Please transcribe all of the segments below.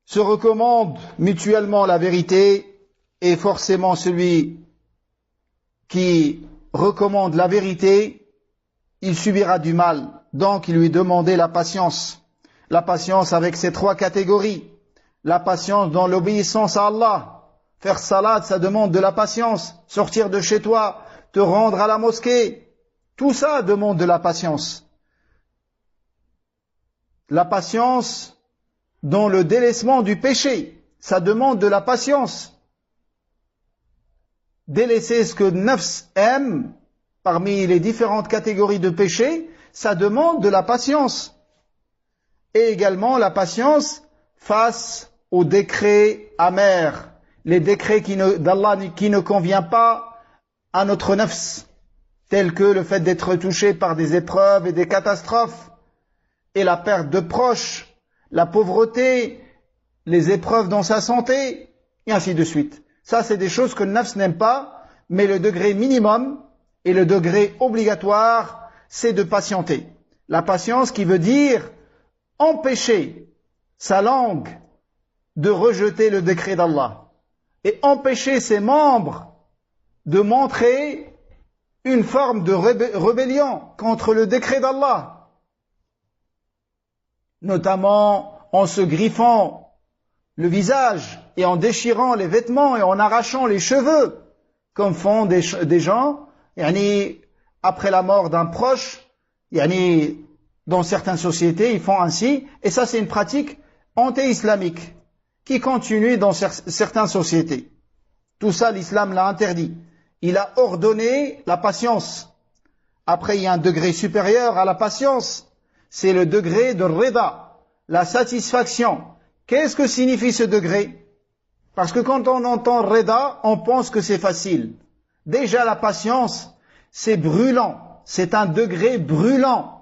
se recommandent mutuellement la vérité, et forcément celui qui recommande la vérité, il subira du mal. Donc il lui demandait la patience. La patience avec ces trois catégories. La patience dans l'obéissance à Allah. Faire salat, ça demande de la patience. Sortir de chez toi, te rendre à la mosquée, tout ça demande de la patience. La patience dans le délaissement du péché, ça demande de la patience. Délaisser ce que nafs aime, parmi les différentes catégories de péché, ça demande de la patience. Et également la patience face aux décrets amers, les décrets d'Allah qui ne conviennent pas à notre nafs, tels que le fait d'être touché par des épreuves et des catastrophes, et la perte de proches, la pauvreté, les épreuves dans sa santé, et ainsi de suite. Ça, c'est des choses que le nafs n'aime pas, mais le degré minimum et le degré obligatoire, c'est de patienter. La patience qui veut dire empêcher sa langue de rejeter le décret d'Allah et empêcher ses membres de montrer une forme de rébellion contre le décret d'Allah, notamment en se griffant le visage et en déchirant les vêtements et en arrachant les cheveux, comme font des gens après la mort d'un proche. Dans certaines sociétés, ils font ainsi, et ça c'est une pratique anti-islamique qui continue dans certaines sociétés. Tout ça, l'islam l'a interdit. Il a ordonné la patience. Après, il y a un degré supérieur à la patience, c'est le degré de rida, la satisfaction. Qu'est-ce que signifie ce degré? Parce que quand on entend rida, on pense que c'est facile. Déjà la patience, c'est brûlant, c'est un degré brûlant.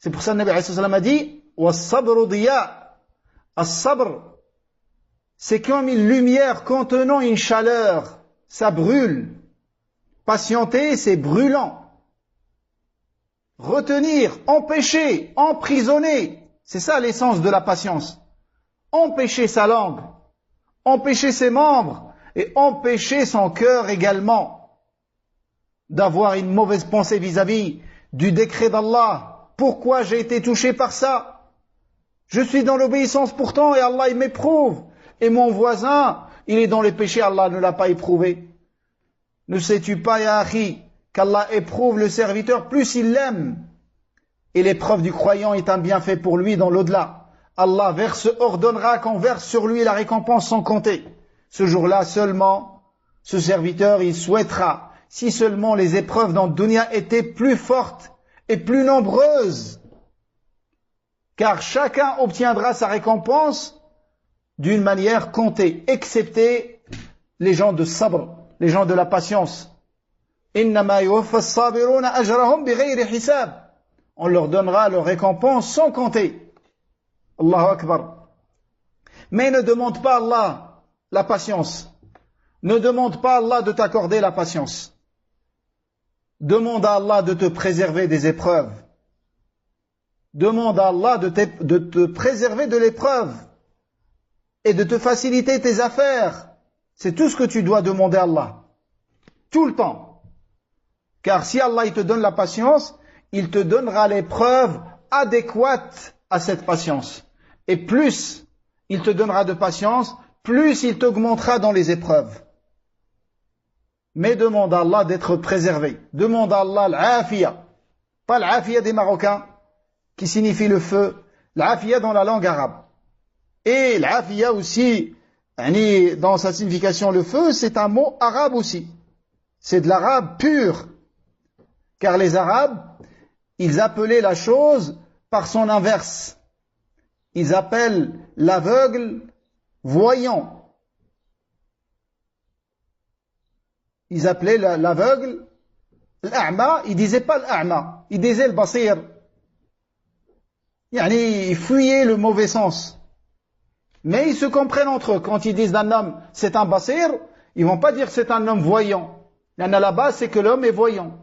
C'est pour ça que le Nabi sallallahu alayhi wa sallam a dit was-sabru diya. As-sabr, c'est comme une lumière contenant une chaleur, ça brûle. Patienter, c'est brûlant. Retenir, empêcher, emprisonner, c'est ça l'essence de la patience. Empêcher sa langue, empêcher ses membres et empêcher son cœur également d'avoir une mauvaise pensée vis-à-vis du décret d'Allah. Pourquoi j'ai été touché par ça? Je suis dans l'obéissance pourtant et Allah il m'éprouve. Et mon voisin, il est dans les péchés, Allah ne l'a pas éprouvé. Ne sais-tu pas, ya akhi, qu'Allah éprouve le serviteur plus il l'aime? Et l'épreuve du croyant est un bienfait pour lui dans l'au-delà. Allah ordonnera qu'on verse sur lui la récompense sans compter. Ce jour-là seulement, ce serviteur, il souhaitera, si seulement les épreuves dans le dunya étaient plus fortes et plus nombreuses, car chacun obtiendra sa récompense d'une manière comptée, excepté les gens de sabr, les gens de la patience. Innama yuwaffa as-sabiruna ajrahum bighayri hisab. On leur donnera leur récompense sans compter. Allahu Akbar. Mais ne demande pas à Allah la patience. Ne demande pas à Allah de t'accorder la patience. Demande à Allah de te préserver des épreuves. Demande à Allah de te préserver de l'épreuve et de te faciliter tes affaires. C'est tout ce que tu dois demander à Allah. Tout le temps. Car si Allah il te donne la patience, il te donnera l'épreuve adéquate à cette patience. Et plus il te donnera de patience, plus il t'augmentera dans les épreuves. Mais demande à Allah d'être préservé. Demande à Allah l'afiyah. Pas l'afiyah des Marocains, qui signifie le feu. L'afiyah dans la langue arabe. Et l'afiyah aussi, dans sa signification, le feu, c'est un mot arabe aussi. C'est de l'arabe pur. Car les Arabes, ils appelaient la chose par son inverse. Ils appellent l'aveugle voyant. Ils appelaient l'aveugle l'a'ma, ils disaient pas l'a'ma, ils disaient le basir. Ils fuyaient le mauvais sens. Mais ils se comprennent entre eux. Quand ils disent d'un homme c'est un basir, ils vont pas dire c'est un homme voyant. Là-bas c'est que l'homme est voyant.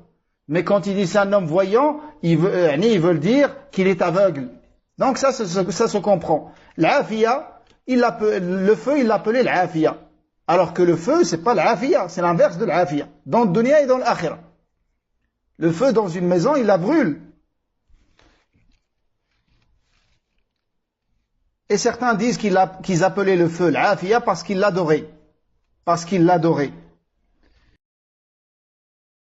Mais quand ils disent c'est un homme voyant, ils veulent dire qu'il est aveugle. Donc ça se comprend. L'afia, le feu, il l'appelait l'afia. Alors que le feu, c'est pas l'afia, c'est l'inverse de l'afia. Dans le dunya et dans l'akhira. Le feu dans une maison, il la brûle. Et certains disent qu'ils appelaient le feu l'afia parce qu'ils l'adoraient. Parce qu'ils l'adoraient.